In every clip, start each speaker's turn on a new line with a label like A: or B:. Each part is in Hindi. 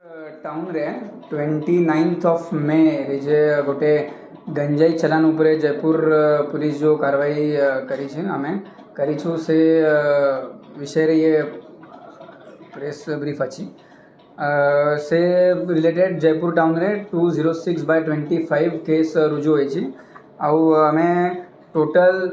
A: टाउन रे 29th ऑफ मे जे गोटे गंजाई चलान उपरे जयपुर पुलिस जो कार्रवाई करी आमे करीछु से विषय रे ये प्रेस ब्रीफ अच्छी से रिलेटेड जयपुर टाउन रे 206/25 केस रुजु होइछि आउ आमे टोटल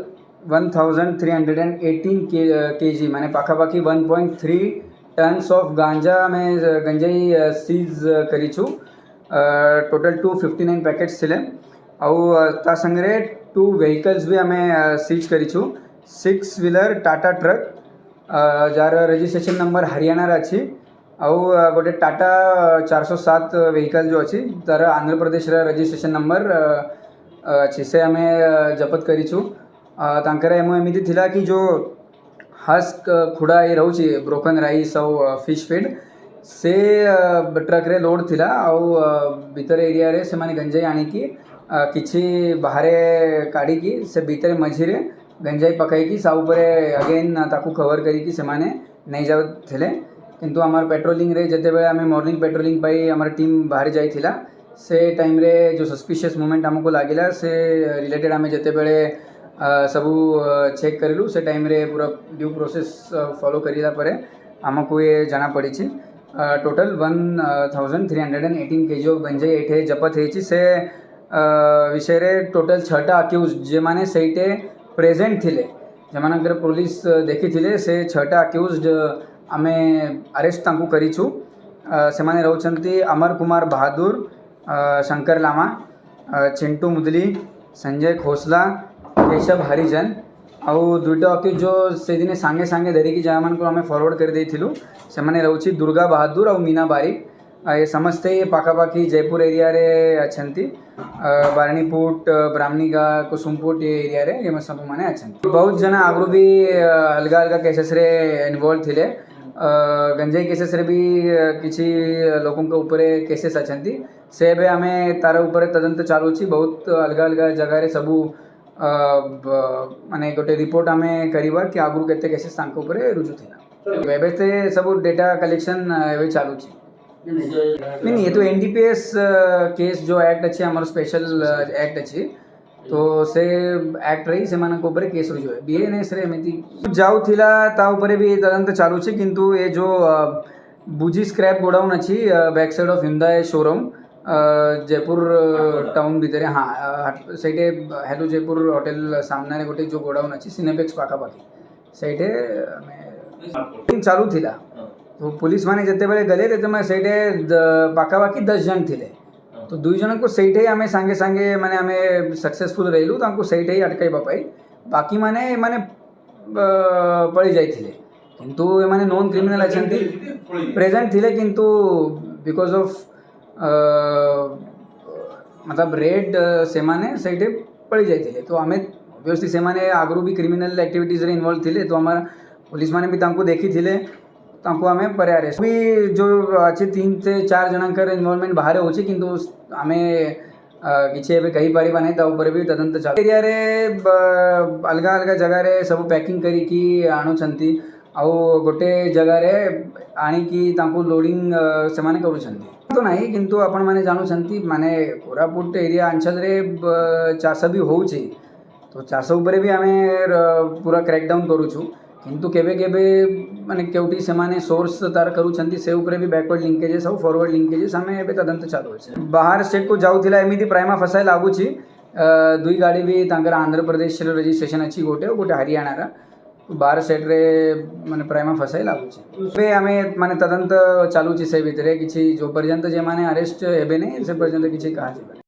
A: 1318 kg माने पाखापाखी 1.3 टन्स ऑफ गांजा में गंजाई सीज करीछु टोटल 259 पैकेट्स थिले आउ ता संगरे 2 व्हीकल्स भी आमे सीज करीछु 6 व्हीलर टाटा ट्रक जार रजिस्ट्रेशन नंबर हरियाणा रे अछि आउ गोटे टाटा 407 व्हीकल जो अछि तार आंध्र प्रदेश रे रजिस्ट्रेशन नंबर अछि से आमे जपत करीछु तांकर एमो एमिति थिला कि जो हस्क खुड़ा ये रोचे ब्रोकन राइस और फिश फीड से ट्रक रे लोड थिला आउ भीतर एरिया रे से माने गंजाई आनी की किछि बाहरे काढ़ी की से भीतर मझी रे गंजाई पकाई की सा ऊपर अगेन ताकू कवर करी की से माने नहीं जाउ थिले किंतु हमार पेट्रोलिंग रे जते बेले हमें मॉर्निंग पेट्रोलिंग पाई हमार टीम बाहर जाई थिला से टाइम रे जो सस्पिशियस मोमेंट हमको लागिला से रिलेटेड हमें जते बेले सबू चेक करूँ से टाइम रे पूरा ड्यू प्रोसेस फॉलो करिला परे हमको ये जाना पड़ी टोटल 1318 kg ऑफ गंजाई एठे जपत होइछि से विषय रे टोटल 6टा अक्यूज जे माने सहीटे प्रेजेंट थिले जेमानकर पुलिस देखी थिले से 6टा अक्यूज आमे अरेस्ट तांकू करिछु से माने रहउछंती अमर कुमार बहादुर शंकर लामा चिंटू मुदली संजय खोसला केशव हरिजन आउ दुईटा अक्यूज जो से दिन सांगे सांगे धरिकी जहाँ को आम फॉरवर्ड कर देथिलु से माने रहउछि दुर्गा बहादुर और मीना बारिक ये समस्ते ये पाखापाखी जयपुर एरिया रे अछंती बारणीपुट ब्राह्मणीगा कुसुमपुट ये एरिया रे ये सब माने अछंती बहुत जना आगु भी अलग अलग केसेस रे इन्वॉल्व थिले गंजाई केसेस रे भी किसी लोकों के ऊपर केसेस अछंती से बे आमे तार ऊपर तदंत चालू छी बहुत अलग अलग जगह रे सबू माने गोटे रिपोर्ट आमे करिबा कि आगु केते केसेस तांको ऊपर रुजु थिला एबे ते सब डेटा कलेक्शन एबे चालू छी नहीं ये तो एनडीपीएस केस जो एक्ट अच्छी हमार स्पेशल एक्ट अच्छी तो से एक्ट रही से मानक ऊपर केस रुजु है बीएनएस रे एमिति जाउ थिला ता ऊपर भी तदंत चालू छी किंतु ये जो बुजी स्क्रैप गोडाउन अच्छी back side of Hyundai showroom Jaipur town भितर हाँ सहीटे हेलो जयपुर होटेल सामने गोटे जो गोडाउन अच्छी सिनेपेक्स पाखापाखी सहीटे चालू थिला तो पुलिस माने जते बेले गले ते मैं सहीटे पाखापाखी 10 जन थिले तो 2 जन को सहीटे आमे सांगे सांगे माने आमे सक्सेसफुल रहिलु तांको सहीटे अटकाइबा पाई बाकी माने माने पळी जाइथिले किंतु ए माने नॉन क्रिमिनल अछंती प्रेजेंट थिले किंतु बिकॉज ऑफ मतलब रेड से माने सहीटे पड़ी जाइथिले तो आमे ऑब्वियसली से माने आगरू भी क्रिमिनल एक्टिविटीज रे इन्वॉल्व थिले तो हमारा पुलिस माने भी तांको देखी थिले तांको आमे परे अरेस्ट भी जो अच्छे 3 से 4 जनकर इन्वॉल्वमेंट बाहर होछि किंतु आमे किछि एबे कहि पारिबा नै ता ऊपर भी तदंत चालू एरिया रे अलग अलग जगह रे सब पैकिंग करी की आनु छंती आउ गोटे जगह रे आनी की तांको लोडिंग से माने करू छंती तो नहीं किंतु आपण माने जानु छंती माने कोरापुट एरिया अंचल रे चाष भी होउछि तो चाष ऊपर भी आमे पूरा क्रैकडाउन करू छु किंतु केबे केबे माने केउटी से माने सोर्स तार करू छंती से ऊपर भी बैकवर्ड लिंकेजेस और फॉरवर्ड लिंकेजेस हमें एबे तदंत चालू होछि बाहर स्टेट को जाउ थिला एमिति प्राइमा फसाई लागू छी दुई गाड़ी भी तांकर आंध्र प्रदेश रे रजिस्ट्रेशन अछि गोटे गोटे हरियाणा रा बाहर स्टेट रे माने प्राइमा फसाई लागू छी बे हमें माने तदंत चालू छी से भितरे किछि जो पर्यंत जे माने अरेस्ट हेबे नै से पर्यंत किछि कहा जेबे